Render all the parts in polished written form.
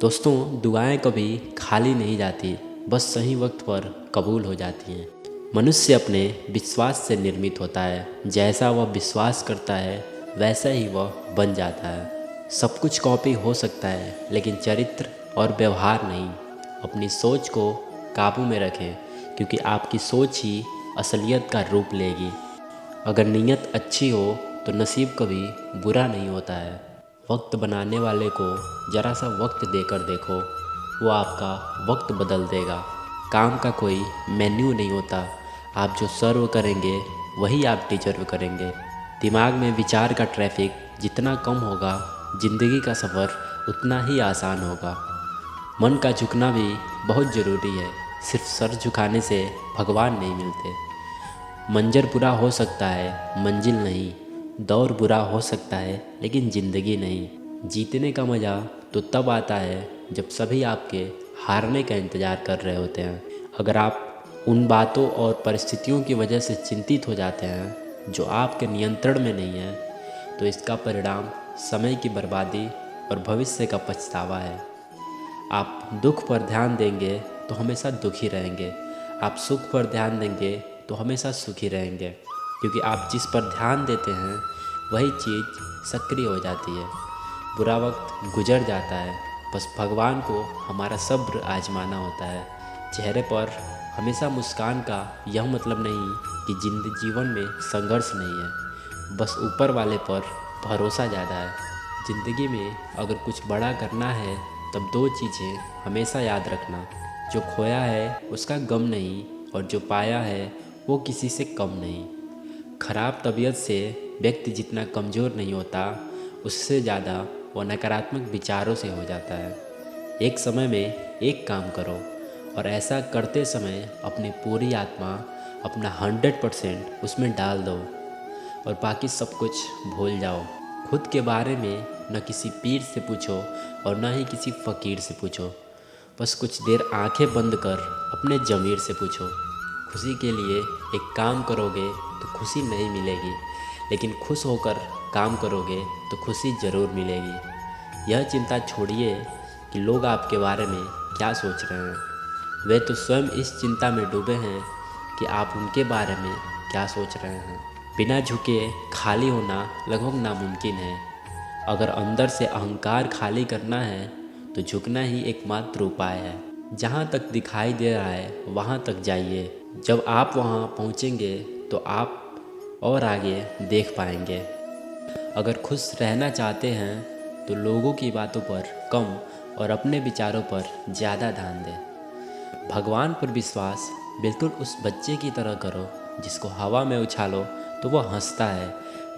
दोस्तों, दुआएं कभी खाली नहीं जाती, बस सही वक्त पर कबूल हो जाती हैं। मनुष्य अपने विश्वास से निर्मित होता है। जैसा वह विश्वास करता है वैसा ही वह बन जाता है। सब कुछ कॉपी हो सकता है, लेकिन चरित्र और व्यवहार नहीं। अपनी सोच को काबू में रखें, क्योंकि आपकी सोच ही असलियत का रूप लेगी। अगर नीयत अच्छी हो तो नसीब कभी बुरा नहीं होता है। वक्त बनाने वाले को ज़रा सा वक्त देकर देखो, वो आपका वक्त बदल देगा। काम का कोई मेन्यू नहीं होता, आप जो सर्व करेंगे वही आप डिजर्व करेंगे। दिमाग में विचार का ट्रैफिक जितना कम होगा, ज़िंदगी का सफ़र उतना ही आसान होगा। मन का झुकना भी बहुत ज़रूरी है। सिर्फ सर झुकाने से भगवान नहीं मिलते। मंजर बुरा हो सकता है, मंजिल नहीं। दौर बुरा हो सकता है, लेकिन ज़िंदगी नहीं। जीतने का मज़ा तो तब आता है जब सभी आपके हारने का इंतज़ार कर रहे होते हैं। अगर आप उन बातों और परिस्थितियों की वजह से चिंतित हो जाते हैं जो आपके नियंत्रण में नहीं है, तो इसका परिणाम समय की बर्बादी और भविष्य का पछतावा है। आप दुख पर ध्यान देंगे तो हमेशा दुखी रहेंगे। आप सुख पर ध्यान देंगे तो हमेशा सुखी रहेंगे, क्योंकि आप जिस पर ध्यान देते हैं वही चीज़ सक्रिय हो जाती है। बुरा वक्त गुजर जाता है, बस भगवान को हमारा सब्र आजमाना होता है। चेहरे पर हमेशा मुस्कान का यह मतलब नहीं कि जीवन में संघर्ष नहीं है, बस ऊपर वाले पर भरोसा ज़्यादा है। ज़िंदगी में अगर कुछ बड़ा करना है, तब दो चीज़ें हमेशा याद रखना। जो खोया है उसका गम नहीं, और जो पाया है वो किसी से कम नहीं। खराब तबीयत से व्यक्ति जितना कमज़ोर नहीं होता, उससे ज़्यादा वो नकारात्मक विचारों से हो जाता है। एक समय में एक काम करो, और ऐसा करते समय अपनी पूरी आत्मा, अपना 100% उसमें डाल दो, और बाकी सब कुछ भूल जाओ। खुद के बारे में न किसी पीर से पूछो और न ही किसी फ़कीर से पूछो। बस कुछ देर आंखें बंद कर अपने ज़मीर से पूछो। खुशी के लिए एक काम करोगे तो खुशी नहीं मिलेगी, लेकिन खुश होकर काम करोगे तो खुशी ज़रूर मिलेगी। यह चिंता छोड़िए कि लोग आपके बारे में क्या सोच रहे हैं। वे तो स्वयं इस चिंता में डूबे हैं कि आप उनके बारे में क्या सोच रहे हैं। बिना झुके खाली होना लगभग नामुमकिन है। अगर अंदर से अहंकार खाली करना है तो झुकना ही एकमात्र उपाय है। जहाँ तक दिखाई दे रहा है वहाँ तक जाइए। जब आप वहाँ पहुँचेंगे तो आप और आगे देख पाएंगे। अगर खुश रहना चाहते हैं तो लोगों की बातों पर कम और अपने विचारों पर ज़्यादा ध्यान दें। भगवान पर विश्वास बिल्कुल उस बच्चे की तरह करो जिसको हवा में उछालो तो वह हंसता है,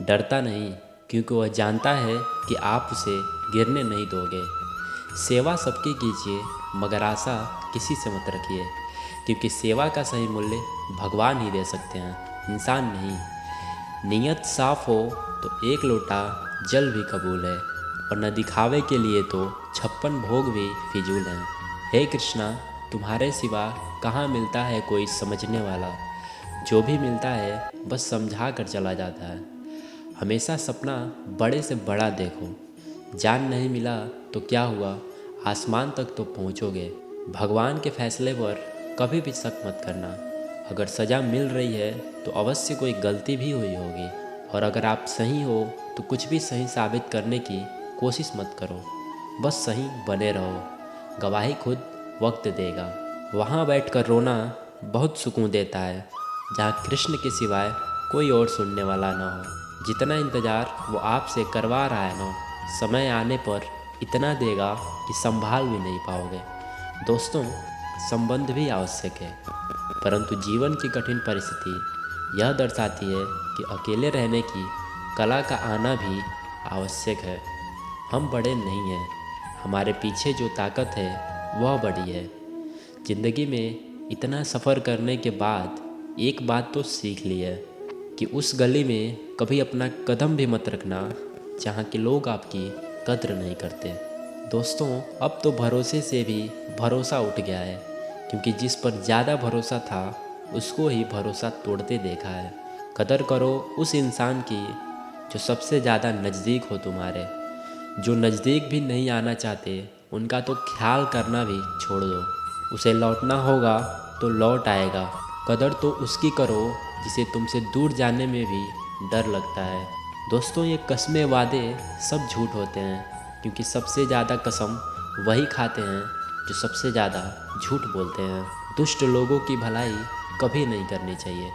डरता नहीं, क्योंकि वह जानता है कि आप उसे गिरने नहीं दोगे। सेवा सबकी कीजिए, मगर आशा किसी से मत रखिए, क्योंकि सेवा का सही मूल्य भगवान ही दे सकते हैं, इंसान नहीं। नीयत साफ हो तो एक लोटा जल भी कबूल है, और न दिखावे के लिए तो 56 भोग भी फिजूल हैं। हे कृष्णा, तुम्हारे सिवा कहाँ मिलता है कोई समझने वाला। जो भी मिलता है बस समझा कर चला जाता है। हमेशा सपना बड़े से बड़ा देखो। जान नहीं मिला तो क्या हुआ, आसमान तक तो पहुँचोगे। भगवान के फैसले पर कभी भी शक मत करना। अगर सज़ा मिल रही है तो अवश्य कोई गलती भी हुई होगी, और अगर आप सही हो तो कुछ भी सही साबित करने की कोशिश मत करो। बस सही बने रहो। गवाही खुद वक्त देगा। वहाँ बैठकर रोना बहुत सुकून देता है, जहाँ कृष्ण के सिवाय कोई और सुनने वाला ना हो। जितना इंतज़ार वो आपसे करवा रहा है ना, समय आने पर इतना देगा कि संभाल भी नहीं पाओगे। दोस्तों, संबंध भी आवश्यक है, परंतु जीवन की कठिन परिस्थिति यह दर्शाती है कि अकेले रहने की कला का आना भी आवश्यक है। हम बड़े नहीं हैं, हमारे पीछे जो ताकत है वह बड़ी है। ज़िंदगी में इतना सफ़र करने के बाद एक बात तो सीख ली है कि उस गली में कभी अपना कदम भी मत रखना जहाँ के लोग आपकी कद्र नहीं करते। दोस्तों, अब तो भरोसे से भी भरोसा उठ गया है, क्योंकि जिस पर ज़्यादा भरोसा था उसको ही भरोसा तोड़ते देखा है। कदर करो उस इंसान की जो सबसे ज़्यादा नज़दीक हो तुम्हारे। जो नज़दीक भी नहीं आना चाहते उनका तो ख्याल करना भी छोड़ दो। उसे लौटना होगा तो लौट आएगा। कदर तो उसकी करो जिसे तुमसे दूर जाने में भी डर लगता है। दोस्तों, ये कस्में वादे सब झूठ होते हैं, क्योंकि सबसे ज़्यादा कसम वही खाते हैं जो सबसे ज़्यादा झूठ बोलते हैं। दुष्ट लोगों की भलाई कभी नहीं करनी चाहिए,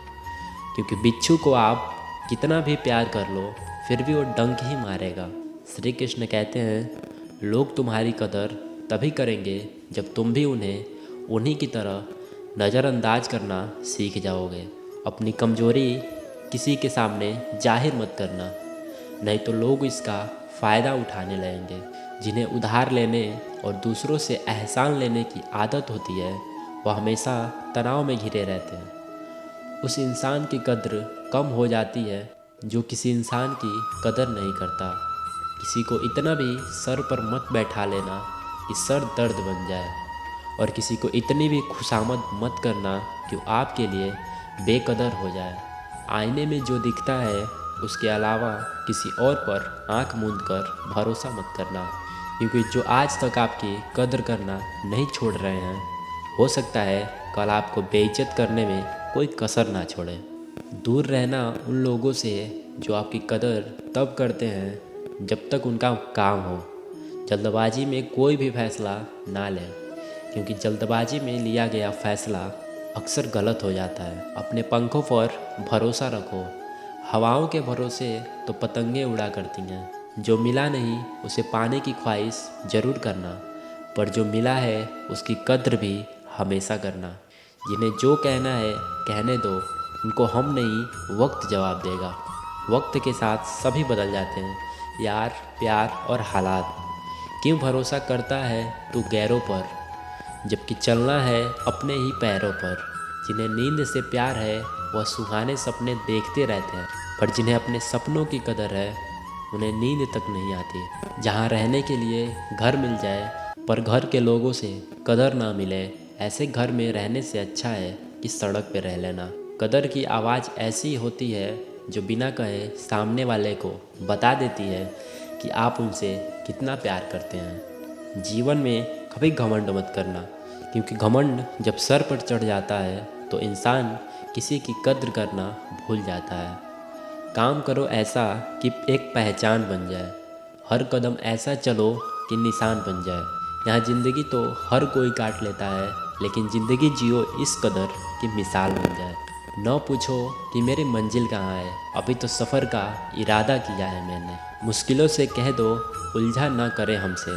क्योंकि बिच्छू को आप कितना भी प्यार कर लो फिर भी वो डंक ही मारेगा। श्री कृष्ण कहते हैं, लोग तुम्हारी कदर तभी करेंगे जब तुम भी उन्हें उन्हीं की तरह नज़रअंदाज करना सीख जाओगे। अपनी कमज़ोरी किसी के सामने जाहिर मत करना, नहीं तो लोग इसका फ़ायदा उठाने लगेंगे। जिन्हें उधार लेने और दूसरों से एहसान लेने की आदत होती है वह हमेशा तनाव में घिरे रहते हैं। उस इंसान की कद्र कम हो जाती है जो किसी इंसान की कदर नहीं करता। किसी को इतना भी सर पर मत बैठा लेना कि सर दर्द बन जाए, और किसी को इतनी भी खुशामद मत करना कि वो आपके लिए बेकदर हो जाए। आईने में जो दिखता है उसके अलावा किसी और पर आंख मूंद कर भरोसा मत करना, क्योंकि जो आज तक आपकी कदर करना नहीं छोड़ रहे हैं, हो सकता है कल आपको बेइज्जत करने में कोई कसर ना छोड़े। दूर रहना उन लोगों से जो आपकी कदर तब करते हैं जब तक उनका काम हो। जल्दबाजी में कोई भी फैसला ना लें, क्योंकि जल्दबाजी में लिया गया फैसला अक्सर गलत हो जाता है। अपने पंखों पर भरोसा रखो। हवाओं के भरोसे तो पतंगें उड़ा करती हैं। जो मिला नहीं उसे पाने की ख्वाहिश ज़रूर करना, पर जो मिला है उसकी कद्र भी हमेशा करना। जिन्हें जो कहना है कहने दो, उनको हम नहीं वक्त जवाब देगा। वक्त के साथ सभी बदल जाते हैं, यार, प्यार और हालात। क्यों भरोसा करता है तू गैरों पर, जबकि चलना है अपने ही पैरों पर। जिन्हें नींद से प्यार है वह सुहाने सपने देखते रहते हैं, पर जिन्हें अपने सपनों की कदर है उन्हें नींद तक नहीं आती। जहाँ रहने के लिए घर मिल जाए पर घर के लोगों से कदर ना मिले, ऐसे घर में रहने से अच्छा है कि सड़क पर रह लेना। कदर की आवाज़ ऐसी होती है जो बिना कहे सामने वाले को बता देती है कि आप उनसे कितना प्यार करते हैं। जीवन में कभी घमंड मत करना, क्योंकि घमंड जब सर पर चढ़ जाता है तो इंसान किसी की कद्र करना भूल जाता है। काम करो ऐसा कि एक पहचान बन जाए। हर कदम ऐसा चलो कि निशान बन जाए। यहाँ ज़िंदगी तो हर कोई काट लेता है, लेकिन ज़िंदगी जियो इस कदर कि मिसाल बन जाए। न पूछो कि मेरी मंजिल कहाँ है, अभी तो सफ़र का इरादा किया है मैंने। मुश्किलों से कह दो उलझा ना करे हमसे,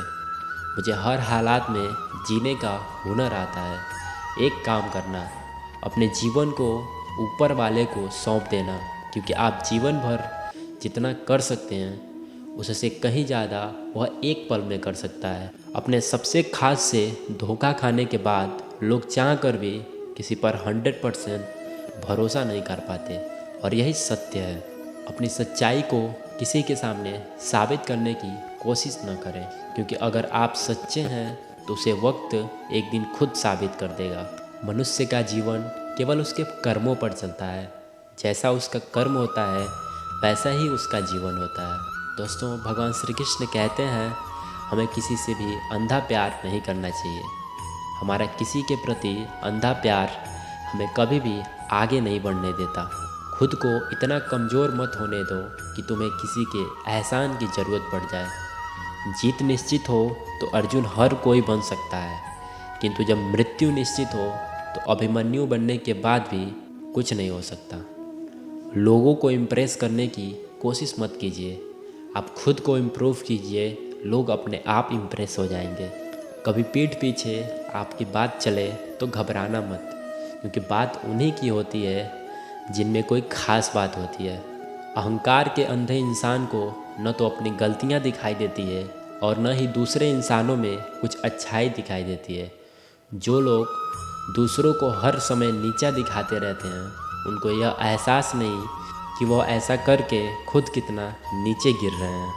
मुझे हर हालात में जीने का हुनर आता है। एक काम करना, अपने जीवन को ऊपर वाले को सौंप देना, क्योंकि आप जीवन भर जितना कर सकते हैं उससे कहीं ज़्यादा वह एक पल में कर सकता है। अपने सबसे खास से धोखा खाने के बाद लोग चाह कर भी किसी पर 100% भरोसा नहीं कर पाते, और यही सत्य है। अपनी सच्चाई को किसी के सामने साबित करने की कोशिश न करें, क्योंकि अगर आप सच्चे हैं तो उसे वक्त एक दिन खुद साबित कर देगा। मनुष्य का जीवन केवल उसके कर्मों पर चलता है। जैसा उसका कर्म होता है वैसा ही उसका जीवन होता है। दोस्तों, भगवान श्री कृष्ण कहते हैं हमें किसी से भी अंधा प्यार नहीं करना चाहिए। हमारा किसी के प्रति अंधा प्यार हमें कभी भी आगे नहीं बढ़ने देता। खुद को इतना कमज़ोर मत होने दो कि तुम्हें किसी के एहसान की ज़रूरत पड़ जाए। जीत निश्चित हो तो अर्जुन हर कोई बन सकता है, किंतु जब मृत्यु निश्चित हो तो अभिमन्यु बनने के बाद भी कुछ नहीं हो सकता। लोगों को इम्प्रेस करने की कोशिश मत कीजिए, आप खुद को इम्प्रूव कीजिए, लोग अपने आप इम्प्रेस हो जाएंगे। कभी पीठ पीछे आपकी बात चले तो घबराना मत, क्योंकि बात उन्हीं की होती है जिनमें कोई ख़ास बात होती है। अहंकार के अंधे इंसान को न तो अपनी गलतियां दिखाई देती है और न ही दूसरे इंसानों में कुछ अच्छाई दिखाई देती है। जो लोग दूसरों को हर समय नीचा दिखाते रहते हैं, उनको यह एहसास नहीं कि वह ऐसा करके खुद कितना नीचे गिर रहे हैं।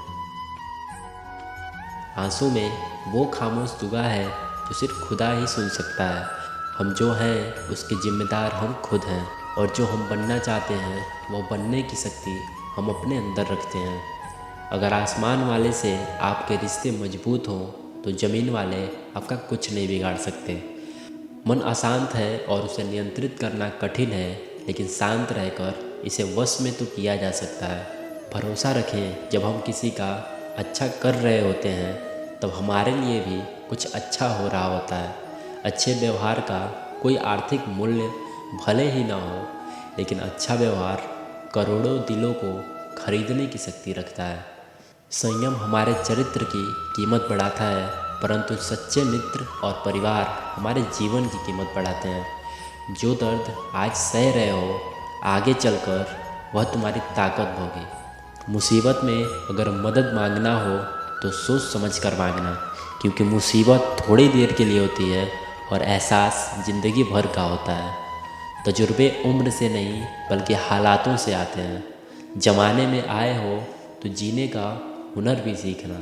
आंसू में वो खामोश दुआ है जो सिर्फ खुदा ही सुन सकता है। हम जो हैं उसके जिम्मेदार हम खुद हैं, और जो हम बनना चाहते हैं वो बनने की शक्ति हम अपने अंदर रखते हैं। अगर आसमान वाले से आपके रिश्ते मजबूत हों तो ज़मीन वाले आपका कुछ नहीं बिगाड़ सकते। मन अशांत है और उसे नियंत्रित करना कठिन है, लेकिन शांत रहकर इसे वश में तो किया जा सकता है। भरोसा रखें, जब हम किसी का अच्छा कर रहे होते हैं तब हमारे लिए भी कुछ अच्छा हो रहा होता है। अच्छे व्यवहार का कोई आर्थिक मूल्य भले ही ना हो, लेकिन अच्छा व्यवहार करोड़ों दिलों को खरीदने की शक्ति रखता है। संयम हमारे चरित्र की कीमत बढ़ाता है, परंतु सच्चे मित्र और परिवार हमारे जीवन की कीमत बढ़ाते हैं। जो दर्द आज सह रहे हो, आगे चलकर वह तुम्हारी ताकत होगी। मुसीबत में अगर मदद मांगना हो तो सोच समझ कर मांगना, क्योंकि मुसीबत थोड़ी देर के लिए होती है और एहसास ज़िंदगी भर का होता है। तजुर्बे उम्र से नहीं बल्कि हालातों से आते हैं। जमाने में आए हो तो जीने का हुनर भी सीखना।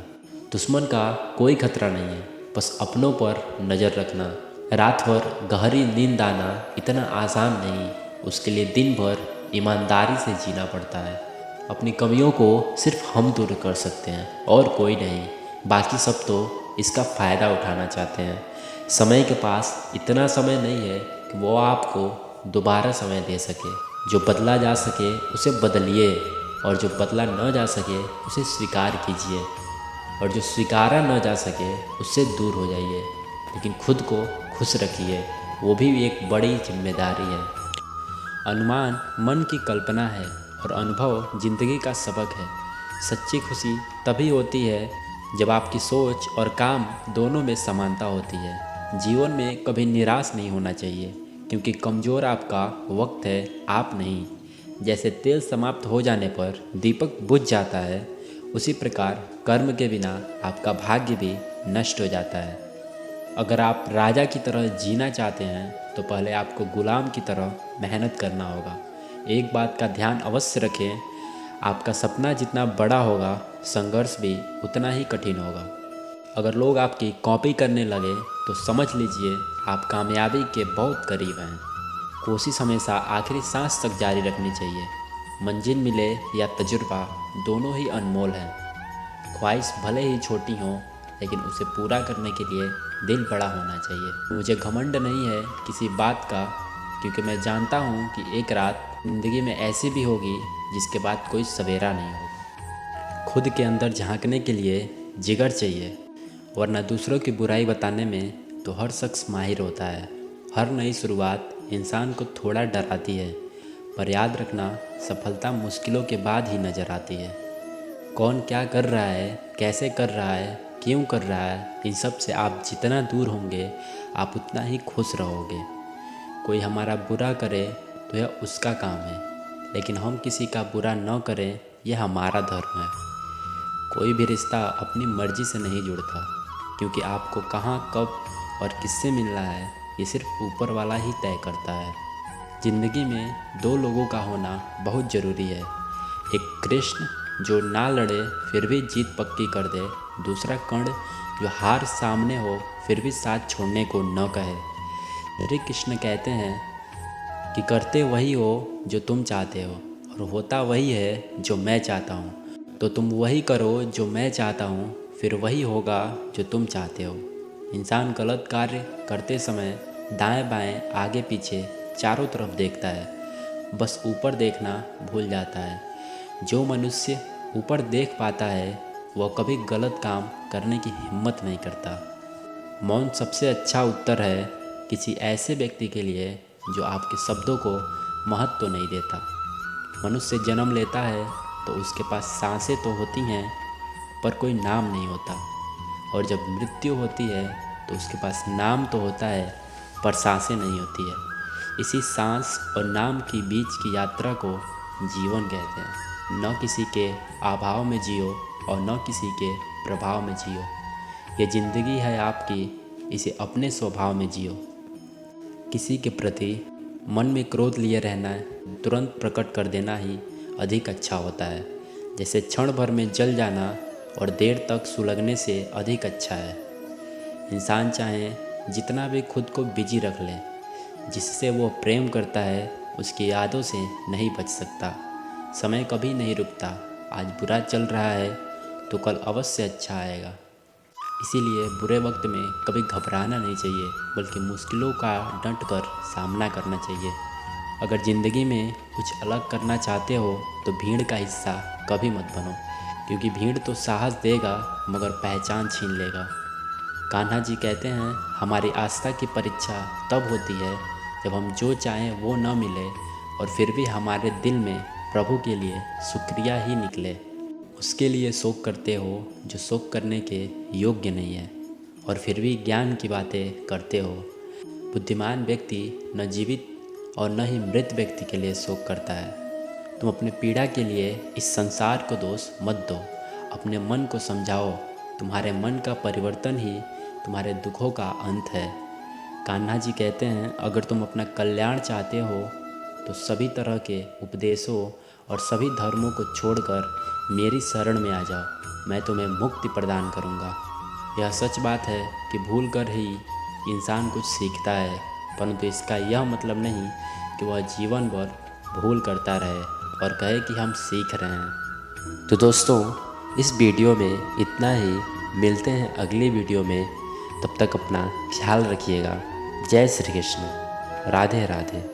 दुश्मन का कोई खतरा नहीं है, बस अपनों पर नज़र रखना। रात भर गहरी नींद आना इतना आसान नहीं, उसके लिए दिन भर ईमानदारी से जीना पड़ता है। अपनी कमियों को सिर्फ हम दूर कर सकते हैं और कोई नहीं। बाकी सब तो इसका फ़ायदा उठाना चाहते हैं। समय के पास इतना समय नहीं है कि वो आपको दोबारा समय दे सके। जो बदला जा सके उसे बदलिए, और जो बदला न जा सके उसे स्वीकार कीजिए, और जो स्वीकारा न जा सके उससे दूर हो जाइए। लेकिन खुद को खुश रखिए, वो भी एक बड़ी जिम्मेदारी है। अनुमान मन की कल्पना है और अनुभव जिंदगी का सबक है। सच्ची खुशी तभी होती है जब आपकी सोच और काम दोनों में समानता होती है। जीवन में कभी निराश नहीं होना चाहिए, क्योंकि कमज़ोर आपका वक्त है, आप नहीं। जैसे तेल समाप्त हो जाने पर दीपक बुझ जाता है, उसी प्रकार कर्म के बिना आपका भाग्य भी नष्ट हो जाता है। अगर आप राजा की तरह जीना चाहते हैं तो पहले आपको गुलाम की तरह मेहनत करना होगा। एक बात का ध्यान अवश्य रखें, आपका सपना जितना बड़ा होगा, संघर्ष भी उतना ही कठिन होगा। अगर लोग आपकी कॉपी करने लगे तो समझ लीजिए आप कामयाबी के बहुत करीब हैं। कोशिश हमेशा आखिरी सांस तक जारी रखनी चाहिए। मंजिल मिले या तजुर्बा, दोनों ही अनमोल हैं। ख्वाहिश भले ही छोटी हो, लेकिन उसे पूरा करने के लिए दिल बड़ा होना चाहिए। मुझे घमंड नहीं है किसी बात का, क्योंकि मैं जानता हूँ कि एक रात ज़िंदगी में ऐसी भी होगी जिसके बाद कोई सवेरा नहीं होगा। खुद के अंदर झांकने के लिए जिगर चाहिए, वरना दूसरों की बुराई बताने में तो हर शख्स माहिर होता है। हर नई शुरुआत इंसान को थोड़ा डराती है, पर याद रखना, सफलता मुश्किलों के बाद ही नज़र आती है। कौन क्या कर रहा है, कैसे कर रहा है, क्यों कर रहा है, इन सब से आप जितना दूर होंगे आप उतना ही खुश रहोगे। कोई हमारा बुरा करे तो यह उसका काम है, लेकिन हम किसी का बुरा न करें यह हमारा धर्म है। कोई भी रिश्ता अपनी मर्जी से नहीं जुड़ता, क्योंकि आपको कहाँ, कब और किससे मिलना है ये सिर्फ ऊपर वाला ही तय करता है। ज़िंदगी में दो लोगों का होना बहुत ज़रूरी है। एक कृष्ण जो ना लड़े फिर भी जीत पक्की कर दे, दूसरा कर्ण जो हार सामने हो फिर भी साथ छोड़ने को न कहे। श्री कृष्ण कहते हैं कि करते वही हो जो तुम चाहते हो, और होता वही है जो मैं चाहता हूँ। तो तुम वही करो जो मैं चाहता हूँ, फिर वही होगा जो तुम चाहते हो। इंसान गलत कार्य करते समय दाएं बाएं आगे पीछे चारों तरफ देखता है, बस ऊपर देखना भूल जाता है। जो मनुष्य ऊपर देख पाता है वह कभी गलत काम करने की हिम्मत नहीं करता। मौन सबसे अच्छा उत्तर है किसी ऐसे व्यक्ति के लिए जो आपके शब्दों को महत्व नहीं देता। मनुष्य जन्म लेता है तो उसके पास सांसें तो होती हैं, पर कोई नाम नहीं होता, और जब मृत्यु होती है तो उसके पास नाम तो होता है, पर सांसें नहीं होती है। इसी सांस और नाम के बीच की यात्रा को जीवन कहते हैं। न किसी के अभाव में जियो और न किसी के प्रभाव में जियो। ये ज़िंदगी है आपकी, इसे अपने स्वभाव में जियो। किसी के प्रति मन में क्रोध लिए रहना तुरंत प्रकट कर देना ही अधिक अच्छा होता है। जैसे क्षण भर में जल जाना और देर तक सुलगने से अधिक अच्छा है। इंसान चाहे जितना भी खुद को बिजी रख ले, जिससे वो प्रेम करता है उसकी यादों से नहीं बच सकता। समय कभी नहीं रुकता, आज बुरा चल रहा है तो कल अवश्य अच्छा आएगा। इसीलिए बुरे वक्त में कभी घबराना नहीं चाहिए, बल्कि मुश्किलों का डट कर सामना करना चाहिए। अगर ज़िंदगी में कुछ अलग करना चाहते हो तो भीड़ का हिस्सा कभी मत बनो, क्योंकि भीड़ तो साहस देगा मगर पहचान छीन लेगा। कान्हा जी कहते हैं, हमारी आस्था की परीक्षा तब होती है जब हम जो चाहें वो न मिले और फिर भी हमारे दिल में प्रभु के लिए शुक्रिया ही निकले। उसके लिए शोक करते हो जो शोक करने के योग्य नहीं है, और फिर भी ज्ञान की बातें करते हो। बुद्धिमान व्यक्ति न जीवित और न ही मृत व्यक्ति के लिए शोक करता है। तुम अपने पीड़ा के लिए इस संसार को दोष मत दो, अपने मन को समझाओ। तुम्हारे मन का परिवर्तन ही तुम्हारे दुखों का अंत है। कान्हा जी कहते हैं, अगर तुम अपना कल्याण चाहते हो तो सभी तरह के उपदेशों और सभी धर्मों को छोड़कर मेरी शरण में आ जाओ, मैं तुम्हें मुक्ति प्रदान करूंगा। यह सच बात है कि भूल कर ही इंसान कुछ सीखता है, परंतु इसका यह मतलब नहीं कि वह जीवन भर भूल करता रहे और कहे कि हम सीख रहे हैं। तो दोस्तों, इस वीडियो में इतना ही। मिलते हैं अगली वीडियो में, तब तक अपना ख्याल रखिएगा। जय श्री कृष्ण। राधे राधे।